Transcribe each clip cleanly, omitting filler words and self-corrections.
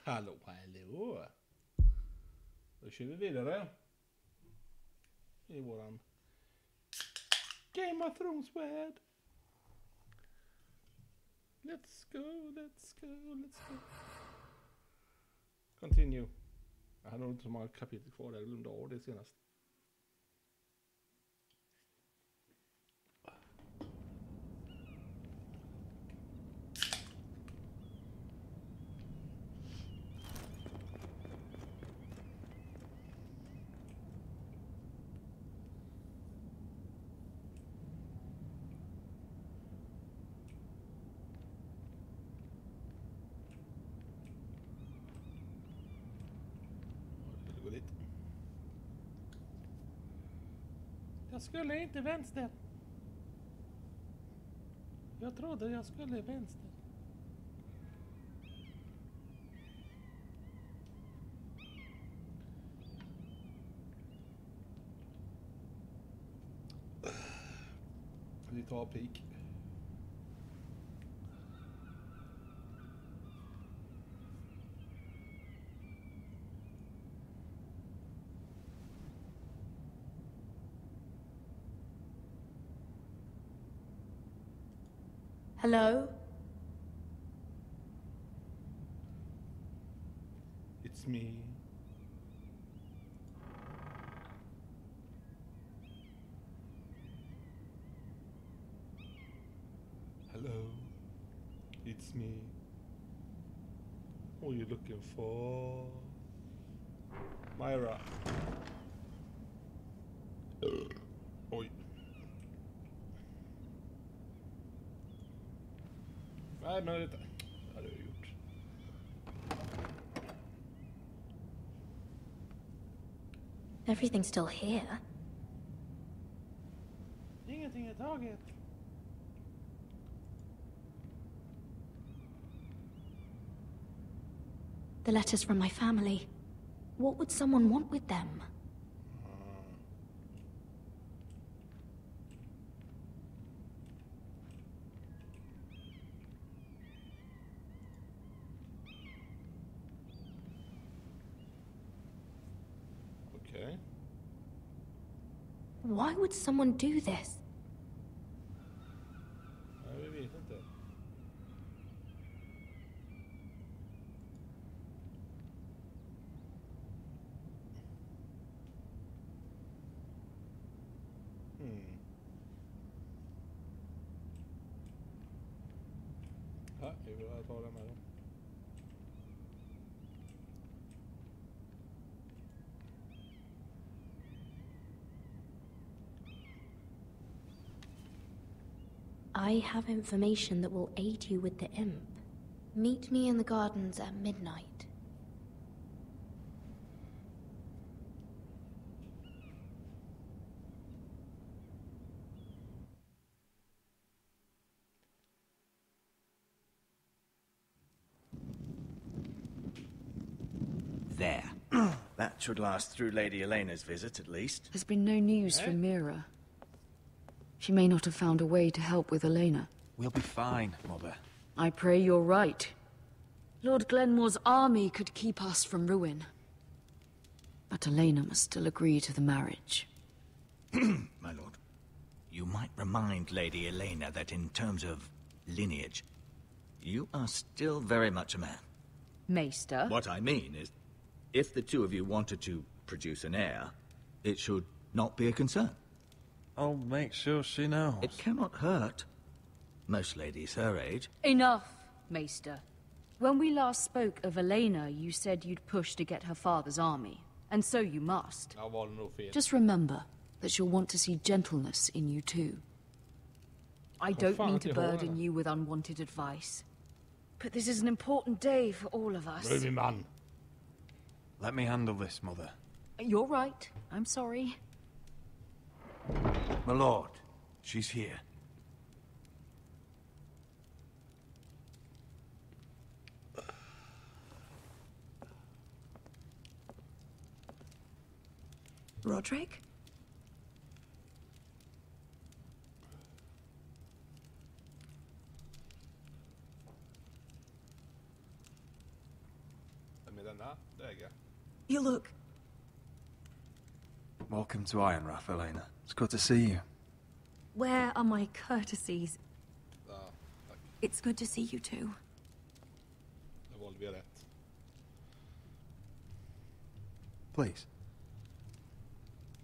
Hallå. Då kör vi vidare. I våran Game of Thrones värld. Let's go. Continue. Jag hade nog inte så många kapitel kvar där. Jag glömde av det senast. Jag skulle inte vänster. Jag trodde jag skulle vänster. Vi tar pik. Hello? It's me. Hello. It's me. Who are you looking for? Myra. Oj. Nej, men det hade jag gjort. Everything's still here. Ingenting är taget. The letters from my family. What would someone want with them? Okay. Why would someone do this? Jag vet inte. Ja, jag vill ta den med då. I have information that will aid you with the imp. Meet me in the gardens at midnight. There. That should last through Lady Elena's visit, at least. There's been no news from Mira. She may not have found a way to help with Elena. We'll be fine, Mother. I pray you're right. Lord Glenmore's army could keep us from ruin. But Elena must still agree to the marriage. My lord. You might remind Lady Elena that in terms of lineage, you are still very much a man. Maester? What I mean is, if the two of you wanted to produce an heir, it should not be a concern. I'll make sure she knows. It cannot hurt. Most ladies her age. Enough, Maester. When we last spoke of Elena, you said you'd push to get her father's army. And so you must. Just remember that she'll want to see gentleness in you too. I don't mean to burden you with unwanted advice. But this is an important day for all of us. Let me handle this, Mother. You're right. I'm sorry. My lord, she's here. Roderick? You look... Welcome to Ironrath, Elena. It's good to see you. Where are my courtesies? It's good to see you too. Det valde vi rätt. Please.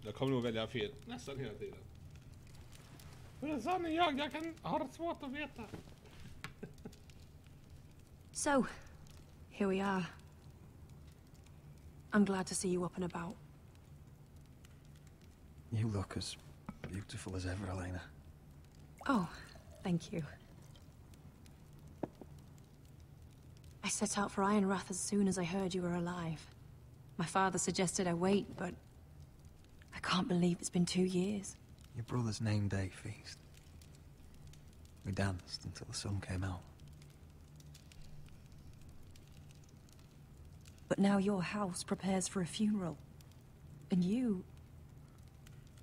Jag kommer nog välja fel nästan hela tiden. För det sa ni jag kan ha det svårt att veta. So, here we are. I'm glad to see you up and about. You look as beautiful as ever, Elena. Oh, thank you. I set out for Ironrath as soon as I heard you were alive. My father suggested I wait, but I can't believe it's been 2 years. Your brother's name day feast. We danced until the sun came out. But now your house prepares for a funeral. And you...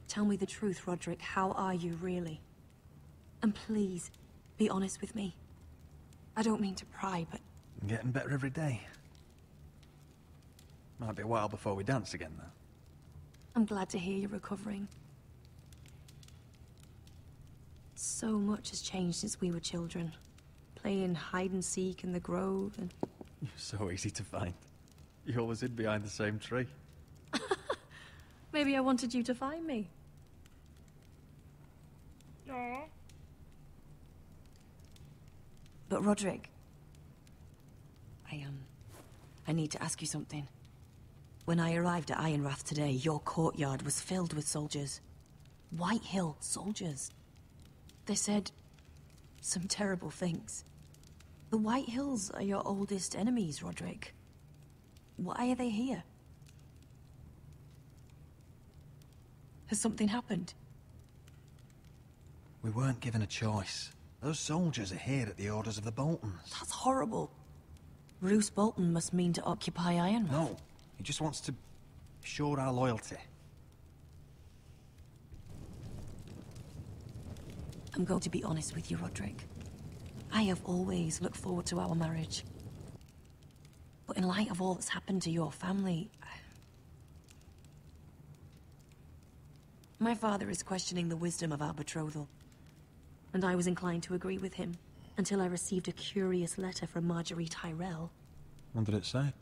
Tell me the truth, Roderick. How are you, really? And please, be honest with me. I don't mean to pry, but... I'm getting better every day. Might be a while before we dance again, though. I'm glad to hear you're recovering. So much has changed since we were children. Playing hide-and-seek in the grove and... You're so easy to find. You always hid behind the same tree. Maybe I wanted you to find me. Ja. But Roderick... I need to ask you something. When I arrived at Ironrath today, your courtyard was filled with soldiers. White Hill soldiers. They said some terrible things. The White Hills are your oldest enemies, Roderick. Why are they here? Has something happened? We weren't given a choice. Those soldiers are here at the orders of the Boltons. That's horrible. Roose Bolton must mean to occupy Ironrath. No, he just wants to assure our loyalty. I'm going to be honest with you, Roderick. I have always looked forward to our marriage. But in light of all that's happened to your family... My father is questioning the wisdom of our betrothal. And I was inclined to agree with him, until I received a curious letter from Marjorie Tyrell. What did it say?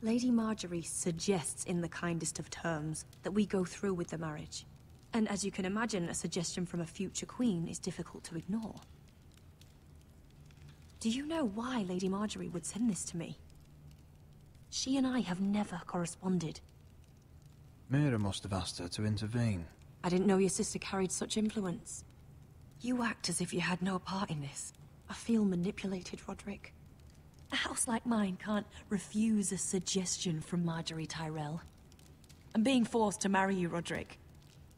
Lady Marjorie suggests in the kindest of terms that we go through with the marriage. And as you can imagine, a suggestion from a future queen is difficult to ignore. Do you know why Lady Marjorie would send this to me? She and I have never corresponded. Mira must have asked her to intervene. I didn't know your sister carried such influence. You act as if you had no part in this. I feel manipulated, Roderick. A house like mine can't refuse a suggestion from Marjorie Tyrell. I'm being forced to marry you, Roderick.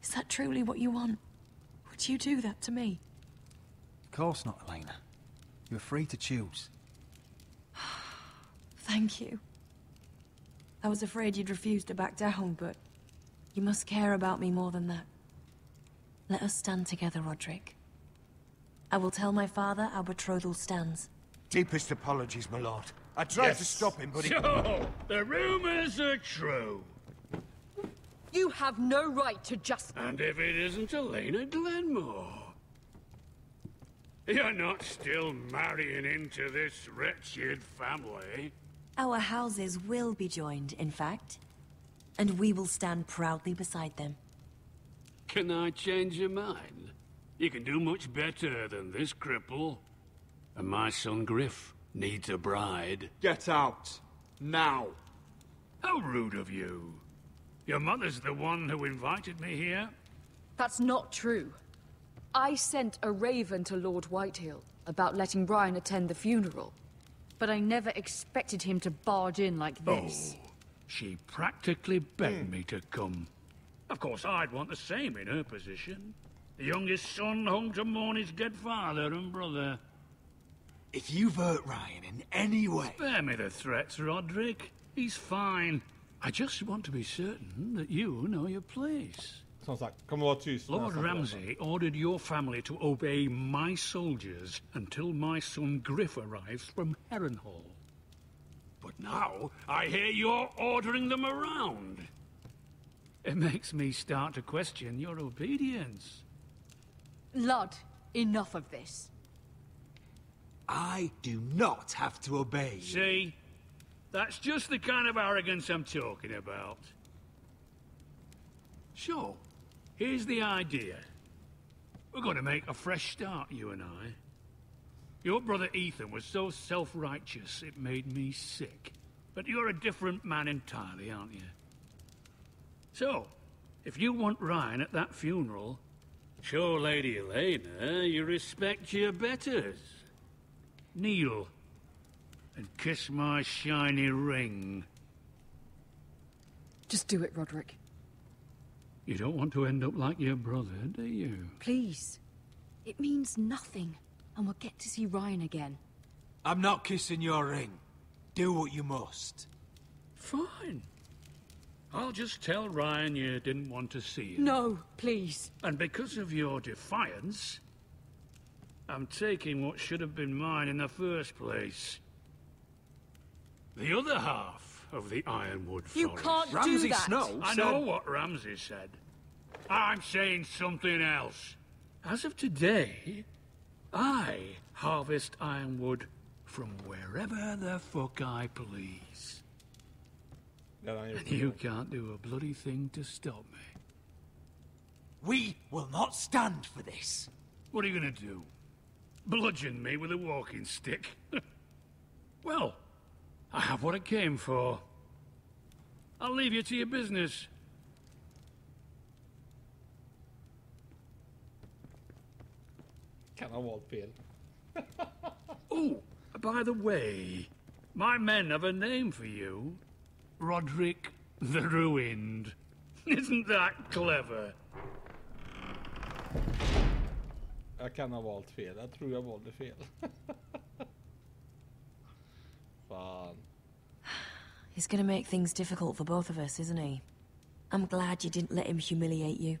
Is that truly what you want? Would you do that to me? Of course not, Elena. You're free to choose. Thank you. I was afraid you'd refuse to back down, but you must care about me more than that. Let us stand together, Roderick. I will tell my father our betrothal stands. Deepest apologies, my lord. I tried to stop him, but he... So, the rumors are true. You have no right to just... And if it isn't Elena Glenmore? You're not still marrying into this wretched family. Our houses will be joined, in fact. And we will stand proudly beside them. Can I change your mind? You can do much better than this cripple. And my son Griff needs a bride. Get out. Now. How rude of you. Your mother's the one who invited me here. That's not true. I sent a raven to Lord Whitehill about letting Brian attend the funeral. But I never expected him to barge in like this. Oh, she practically begged me to come. Of course, I'd want the same in her position. The youngest son home to mourn his dead father and brother. If you've hurt Ryan in any way... Spare me the threats, Roderick. He's fine. I just want to be certain that you know your place. Som sagt, kommer vara tyst. Lord Ramsay ordered your family to obey my soldiers until my son Griff arrives from Harrenhal. But now, I hear you're ordering them around. It makes me start to question your obedience. Lud, enough of this. I do not have to obey you. See? That's just the kind of arrogance I'm talking about. So, here's the idea. We're going to make a fresh start, you and I. Your brother Ethan was so self-righteous it made me sick. But you're a different man entirely, aren't you? So, if you want Ryan at that funeral, show Lady Elena you respect your betters. Kneel and kiss my shiny ring. Just do it, Roderick. You don't want to end up like your brother, do you? Please. It means nothing, and we'll get to see Ryan again. I'm not kissing your ring. Do what you must. Fine. I'll just tell Ryan you didn't want to see him. No, please. And because of your defiance, I'm taking what should have been mine in the first place. The other half of the Ironwood Forest. You can't do Ramsay that. Snow I said... know what Ramsay said. I'm saying something else. As of today, I harvest ironwood from wherever the fuck I please. And you can't do a bloody thing to stop me. We will not stand for this. What are you gonna do? Bludgeon me with a walking stick? Well, I have what I came for. I'll leave you to your business. Kan ha valt fel. Oh, by the way, my men have a name for you. Roderick the Ruined. Isn't that clever? Jag kan ha valt fel. Jag tror jag valde fel. Fan. He's gonna make things difficult for both of us, isn't he? I'm glad you didn't let him humiliate you.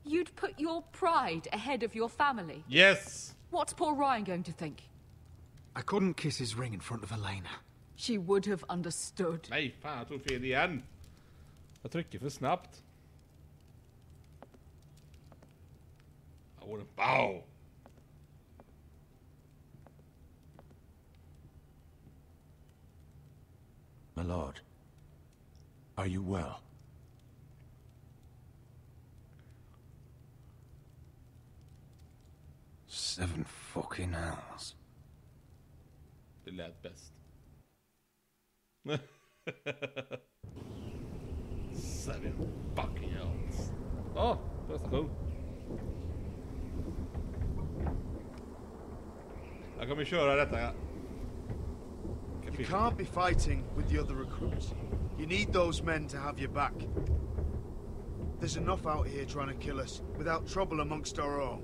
You'd put your pride ahead of your family? Yes! What's poor Ryan going to think? I couldn't kiss his ring in front of Elena. She would have understood. Nej, fan jag tog fel igen. Jag trycker för snabbt. I wouldn't bow. My lord, are you well? Seven fucking hours. Det lät bäst. 7 fucking hours. Åh, prestation. Jag kommer köra detta. You can't be fighting with the other recruits. You need those men to have your back. There's enough out here trying to kill us without trouble amongst our own.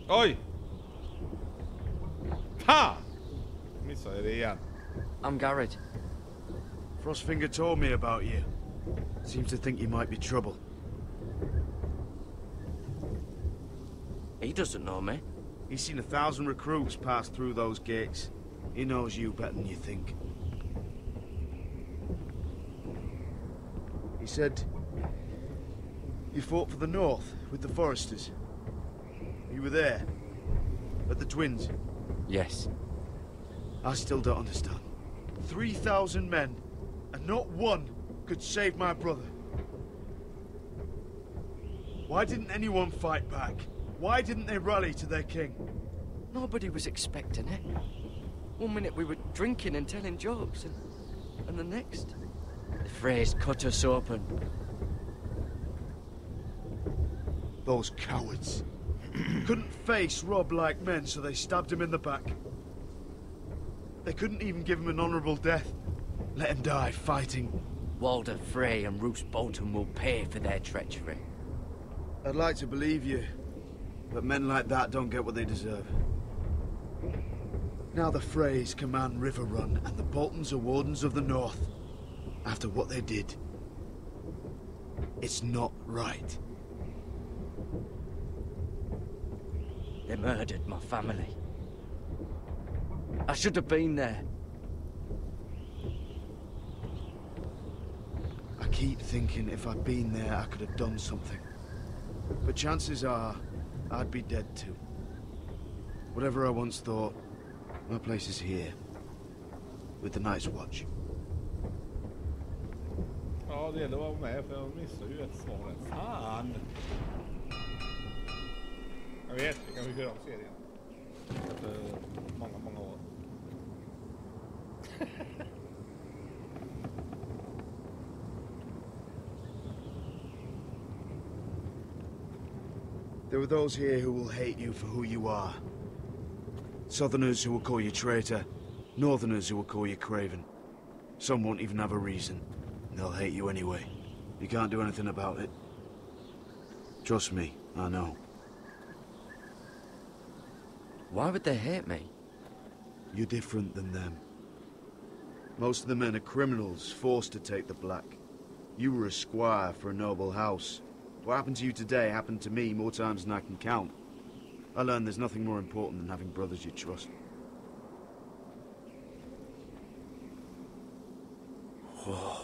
Oj! Ha! Missade det igen. I'm Garrett. Frostfinger told me about you. Seems to think you might be trouble. He doesn't know me. He's seen 1,000 recruits pass through those gates. He knows you better than you think. He said you fought for the North with the Foresters. You were there, at the Twins. Yes. I still don't understand. 3,000 men, and not one could save my brother. Why didn't anyone fight back? Why didn't they rally to their king? Nobody was expecting it. One minute we were drinking and telling jokes, and the next, the Freys cut us open. Those cowards. Couldn't face Rob like men, so they stabbed him in the back. They couldn't even give him an honourable death. Let him die fighting. Walder Frey and Roose Bolton will pay for their treachery. I'd like to believe you, but men like that don't get what they deserve. Now the Freys command River Run, and the Boltons are Wardens of the North. After what they did, it's not right. They murdered my family. I should have been there. I keep thinking if I'd been there, I could have done something. But chances are, I'd be dead too. Whatever I once thought, my place is here. With the Night's Watch. Ja, det gäller att vara med för jag missar ju ett svar. Fan! Jag vet, vi kan köra om serien. Efter många år. There are those here who will hate you for who you are. Southerners who will call you traitor. Northerners who will call you craven. Some won't even have a reason. They'll hate you anyway. You can't do anything about it. Trust me, I know. Why would they hate me? You're different than them. Most of the men are criminals, forced to take the black. You were a squire for a noble house. What happened to you today happened to me more times than I can count. I learned there's nothing more important than having brothers you trust. Whoa.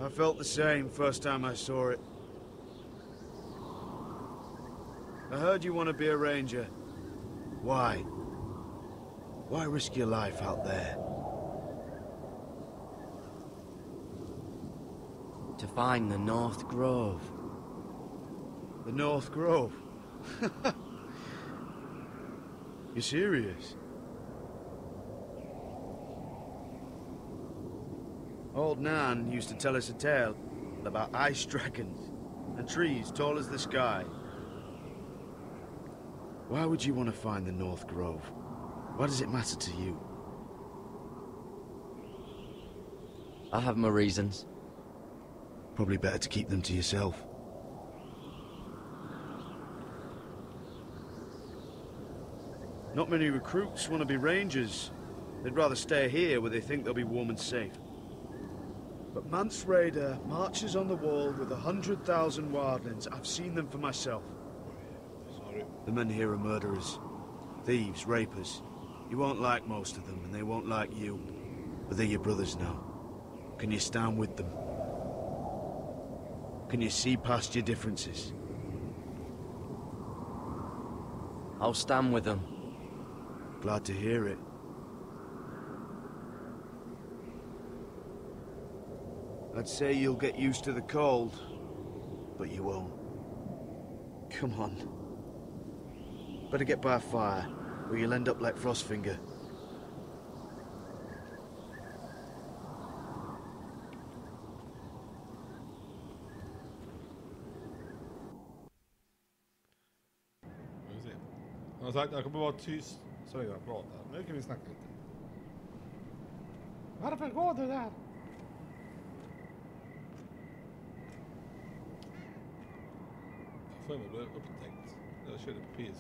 I felt the same first time I saw it. I heard you want to be a ranger. Why? Why risk your life out there? To find the North Grove. The North Grove? You serious? Old Nan used to tell us a tale about ice dragons and trees tall as the sky. Why would you want to find the North Grove? Why does it matter to you? I have my reasons. Probably better to keep them to yourself. Not many recruits want to be rangers. They'd rather stay here where they think they'll be warm and safe. But Mance Raider marches on the wall with 100,000 wildlings. I've seen them for myself. Sorry. The men here are murderers, thieves, rapers. You won't like most of them, and they won't like you. But they're your brothers now. Can you stand with them? Can you see past your differences? I'll stand with them. Glad to hear it. I'd say you'll get used to the cold, but you won't. Come on. Better get by a fire, or you'll end up like Frostfinger. Som sagt, jag kommer vara tyst så länge jag pratar. Nu kan vi snacka lite. Varför går du där? Jag blev upptäckt. Jag körde på PS4.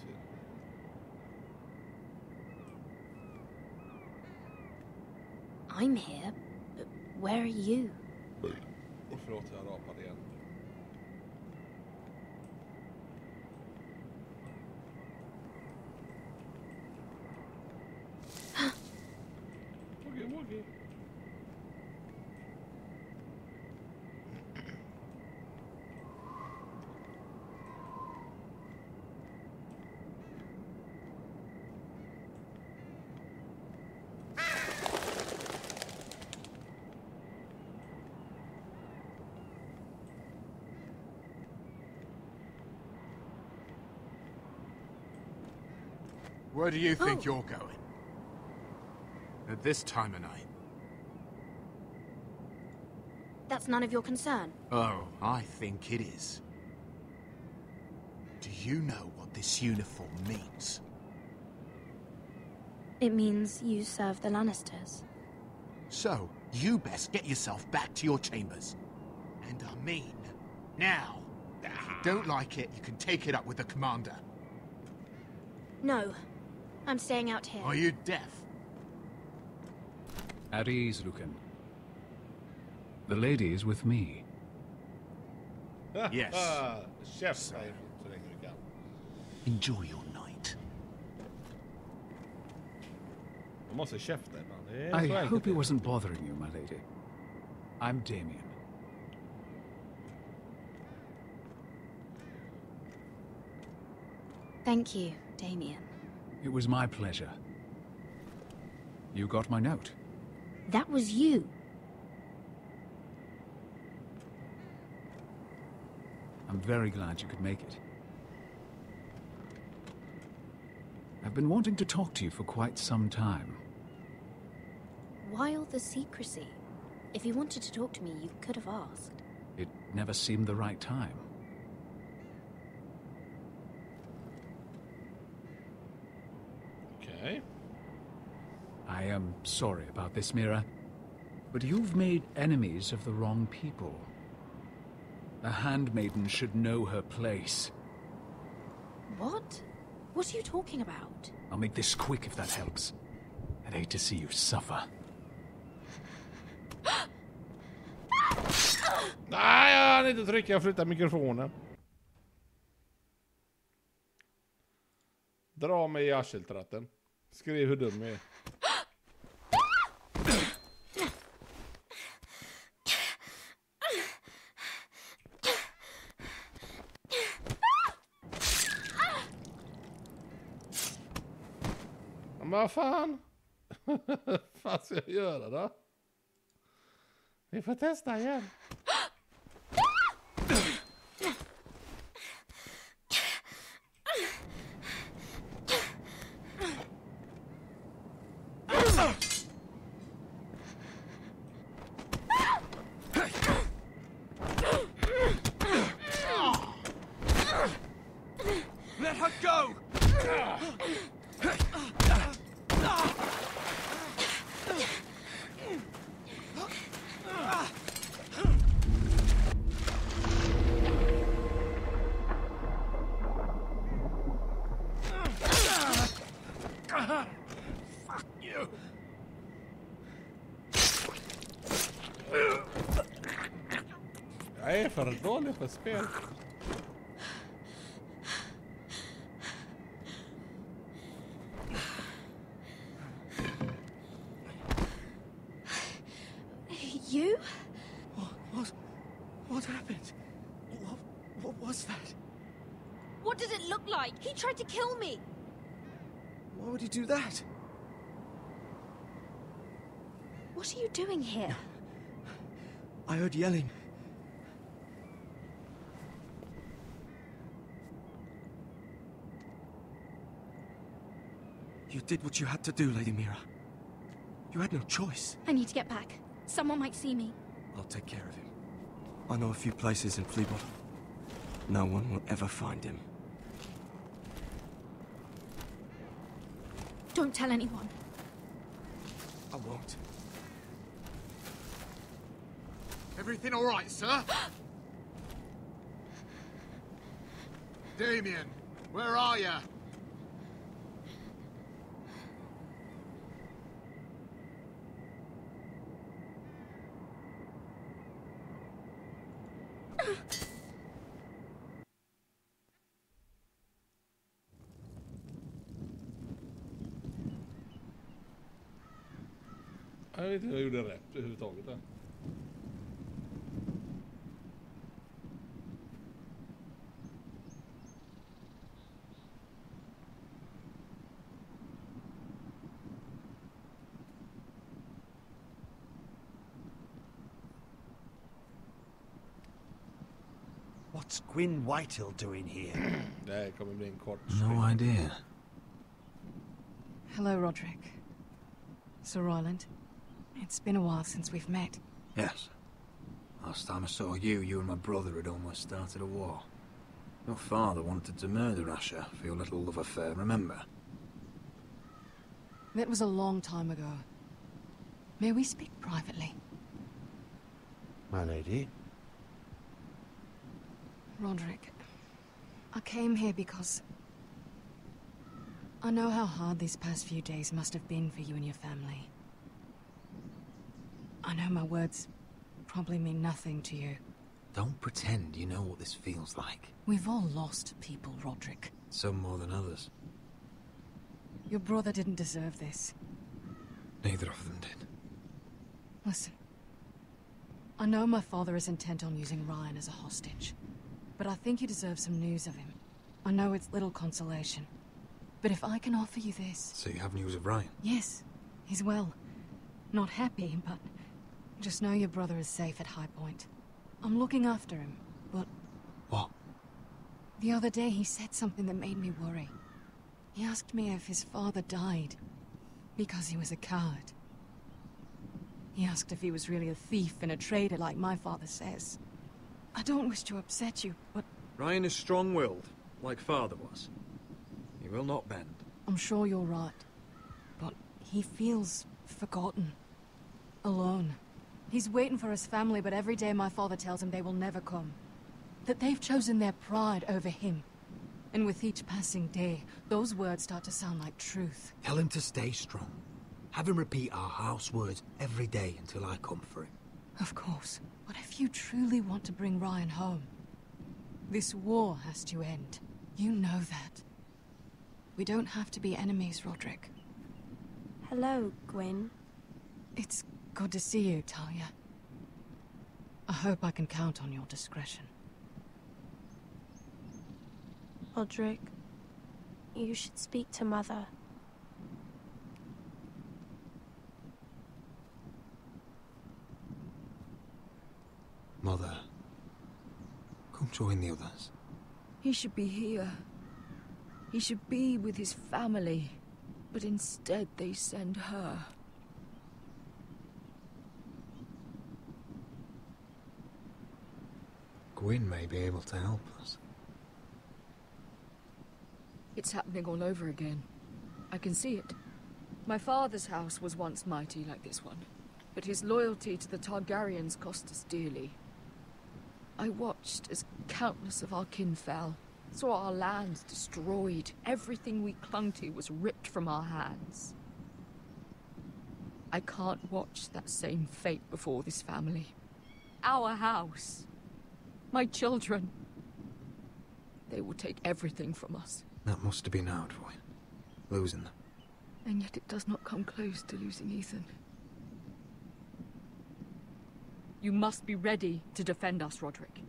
I'm here, but where are you? Och förlåt, jag rapade igen. Okej. Where do you think you're going? At this time of night? That's none of your concern. Oh, I think it is. Do you know what this uniform means? It means you serve the Lannisters. So, you best get yourself back to your chambers. And I mean, now. Don't like it, you can take it up with the commander. No. I'm staying out here. Are you deaf? At ease, Lucan. The lady is with me. Yes. Chef säger så länge du kan. Enjoy your night. Man måste käfta ibland. I hope he wasn't bothering you, my lady. I'm Damien. Thank you, Damien. It was my pleasure. You got my note. That was you. I'm very glad you could make it. I've been wanting to talk to you for quite some time. Why all the secrecy? If you wanted to talk to me, you could have asked. It never seemed the right time. Okay. I am sorry about this, Mira, but you've made enemies of the wrong people. A handmaiden should know her place. What? What are you talking about? I'll make this quick if that helps. I'd hate to see you suffer. Nej, jag hann inte trycka. Jag flyttar mikrofonen. Dra mig i arseltratten. Skriv hur dum jag är. Men vad fan? Vad ska jag göra då? Vi får testa igen. Let her go! Fuck you! Jag är för dålig för spel. You? What happened? What was that? What does it look like? He tried to kill me. Why would he do that? What are you doing here? I heard yelling. You did what you had to do, Lady Mira. You had no choice. I need to get back. Someone might see me. I'll take care of him. I know a few places in Fleabot. No one will ever find him. Don't tell anyone. I won't. Everything all right, sir? Damien, where are you? Jag vet inte hur jag gjorde rätt överhuvudtaget där. What's Gwyn Whitehill doing here? Det kommer bli en kort. No idea. Hello, Roderick. Sir Roland. It's been a while since we've met. Yes. Last time I saw you and my brother had almost started a war. Your father wanted to murder Asher for your little love affair, remember? That was a long time ago. May we speak privately? My lady. Roderick, I came here because I know how hard these past few days must have been for you and your family. I know my words probably mean nothing to you. Don't pretend you know what this feels like. We've all lost people, Roderick. Some more than others. Your brother didn't deserve this. Neither of them did. Listen. I know my father is intent on using Ryan as a hostage, but I think you deserve some news of him. I know it's little consolation, but if I can offer you this... So you have news of Ryan? Yes, he's well. Not happy, but just know your brother is safe at High Point. I'm looking after him, but... What? The other day he said something that made me worry. He asked me if his father died because he was a coward. He asked if he was really a thief and a traitor like my father says. I don't wish to upset you, but... Ryan is strong-willed, like father was. He will not bend. I'm sure you're right. But he feels forgotten. Alone. He's waiting for his family, but every day my father tells him they will never come. That they've chosen their pride over him. And with each passing day, those words start to sound like truth. Tell him to stay strong. Have him repeat our house words every day until I come for him. Of course. But if you truly want to bring Ryan home, this war has to end. You know that. We don't have to be enemies, Roderick. Hello, Gwyn. It's good to see you, Talia. I hope I can count on your discretion. Roderick, you should speak to Mother. Mother, come join the others. He should be here. He should be with his family. But instead they send her. Gwyn may be able to help us. It's happening all over again. I can see it. My father's house was once mighty like this one, but his loyalty to the Targaryens cost us dearly. I watched as countless of our kin fell, saw our lands destroyed, everything we clung to was ripped from our hands. I can't watch that same fate before this family. Our house. My children. They will take everything from us. That must have been hard for you, losing them. And yet it does not come close to losing Ethan. You must be ready to defend us, Roderick.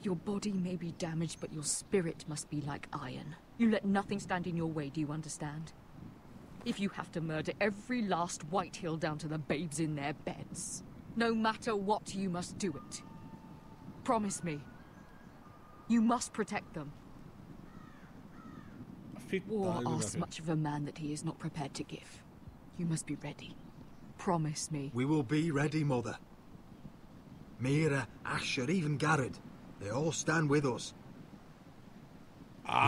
Your body may be damaged, but your spirit must be like iron. You let nothing stand in your way, do you understand? If you have to murder every last Whitehill down to the babes in their beds, no matter what, you must do it. Promise me. You must protect them. War asks much of a man that he is not prepared to give. You must be ready. Promise me. We will be ready, Mother. Mira, Asher, even Garrett. They all stand with us.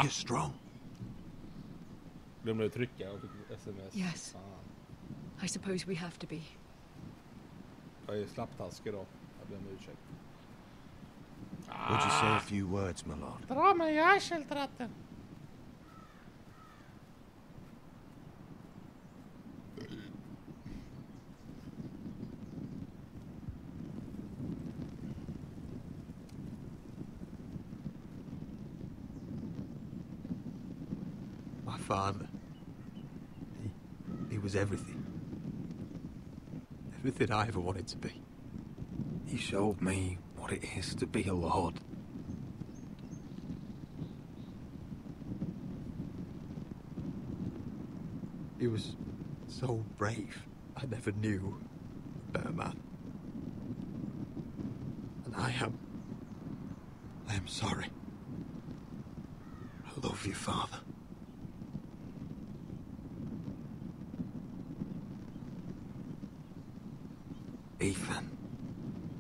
Be strong. Glömde trycka och fick sms. Yes. I suppose we have to be. Jag är slapptaskig då. Jag ber om ursäkt. Would you say a few words, my lord? Dra mig i arseltratten. My father. He was everything. Everything I ever wanted to be. He showed me what it is to be a lord. He was so brave. I never knew a better man. And I am sorry. I love you, Father. Ethan,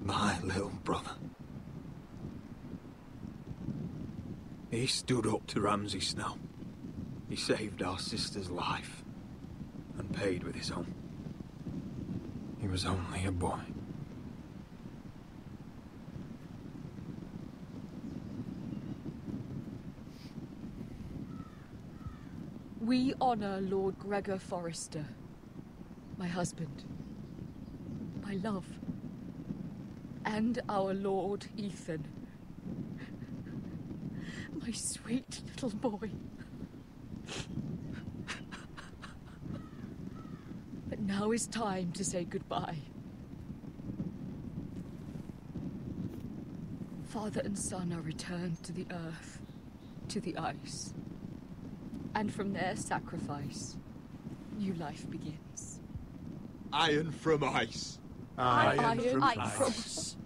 my little brother. He stood up to Ramsay Snow. He saved our sister's life and paid with his own. He was only a boy. We honor Lord Gregor Forrester, my husband, my love, and our Lord Ethan, my sweet little boy. But now is time to say goodbye. Father and son are returned to the earth, to the ice. And from their sacrifice, new life begins. Iron from ice. Iron from ice.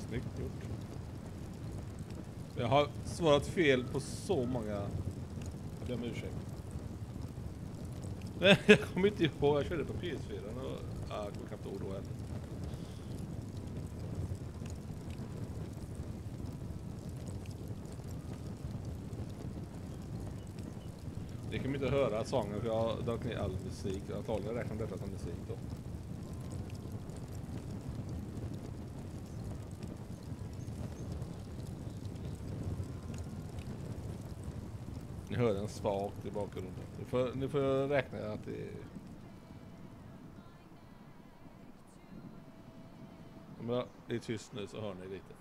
Snyggt gjort. Jag har svarat fel på så många. Jag ber om ursäkt. Nej, jag kommer inte ihåg. Jag körde på PS4 och jag kommer knappt ihåg då heller. Ni kommer inte höra sången för jag har dragit ner all musik. Jag antagligen räknar detta som musik då. Ni hör den svagt i bakgrunden. Ni får räkna att det är... Om det är tyst nu så hör ni lite.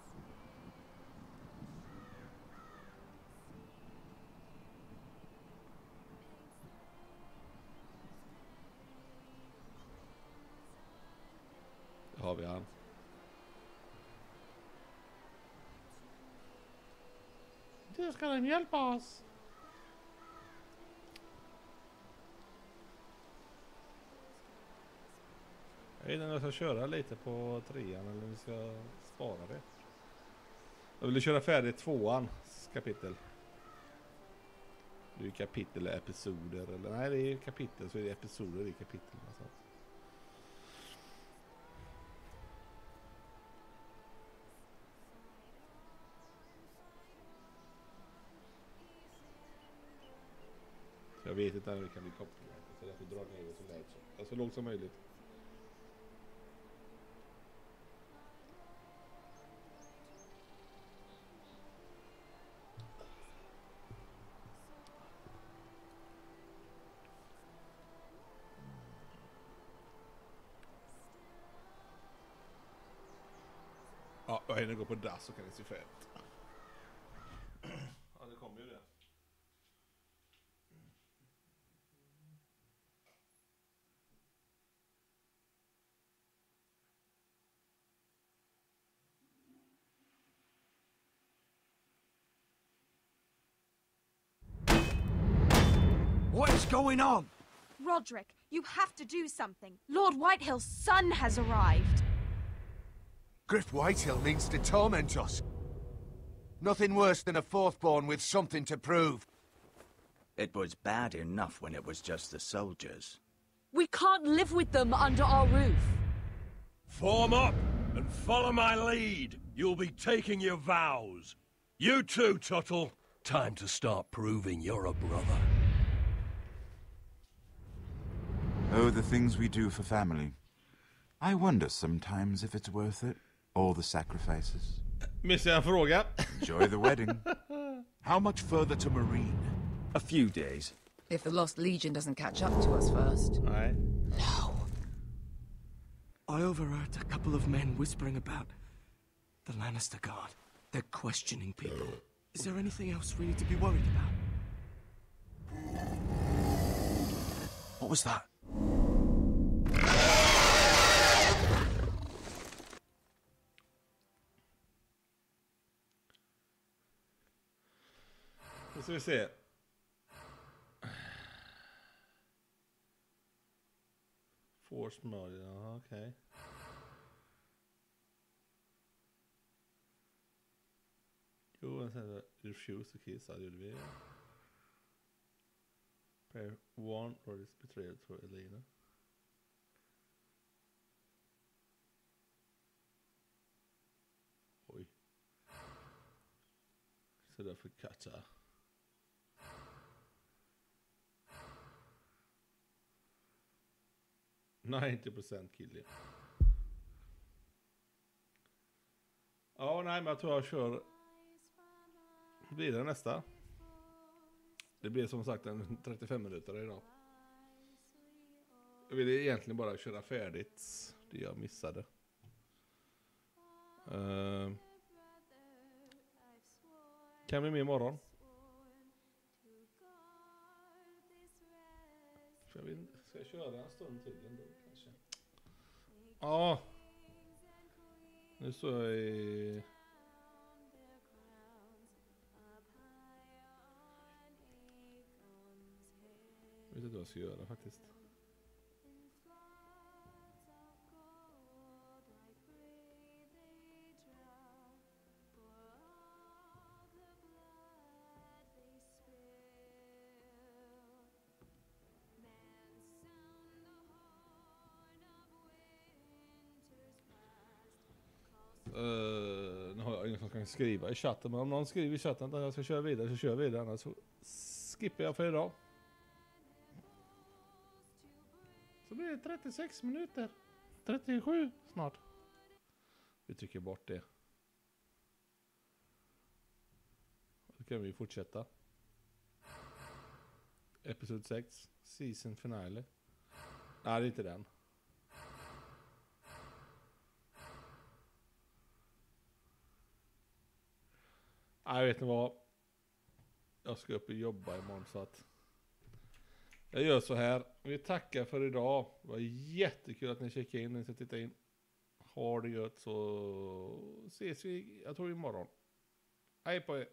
Det har vi han. Du ska de hjälpa oss. Jag vet inte om jag ska köra lite på 3:an eller om vi ska spara det. Jag ville köra färdigt 2:ans kapitel. Det är ju kapitel eller episoder. Eller, nej, det är kapitel så är det episoder i kapitlen. Alltså. Så jag vet inte när det kan bli kopplat. Så därför drar ner det så lätt så lågt som möjligt. Ja, jag hinner gå på dass så kan ni se fett. Ja, det kommer ju det. What is going on? Roderick, you have to do something. Lord Whitehill's son has arrived. Griff Whitehill means to torment us. Nothing worse than a fourthborn with something to prove. It was bad enough when it was just the soldiers. We can't live with them under our roof. Form up and follow my lead. You'll be taking your vows. You too, Tuttle. Time to start proving you're a brother. Oh, the things we do for family. I wonder sometimes if it's worth it. All the sacrifices. Missar jag en fråga? Enjoy the wedding. How much further to Marine? A few days. If the Lost Legion doesn't catch up to us first. Nej. No. I overheard a couple of men whispering about the Lannister Guard. They're questioning people. Is there anything else we need to be worried about? What was that? Då ska vi se. Force mode, ja, okej. Jo, sen refuse to kiss, det gjorde vi. Okay, one or is betrayal to Elena. Oj. Så därför katta. Nej, 90% kill. Ja, nej, men jag tror jag kör vidare nästa. Det blir som sagt en 35 minuter idag. Jag ville egentligen bara köra färdigt det jag missade. Kan vi med imorgon? Ska jag köra en stund till ändå kanske? Ja. Nu står jag i... Jag vet inte vad jag ska göra faktiskt. Nu har jag ingen som kan skriva i chatten, men om någon skriver i chatten att jag ska köra vidare så kör jag vidare, annars så skippar jag för idag. Så blir det 36 minuter. 37 snart. Vi trycker bort det. Då kan vi fortsätta. Episod 6. Season finale. Nej, det är inte den. Jag vet inte vad. Jag ska upp och jobba imorgon så att jag gör så här. Vi tackar för idag. Det var jättekul att ni checkade in. Ni ska titta in. Har det gött så ses vi, jag tror imorgon. Hej på er.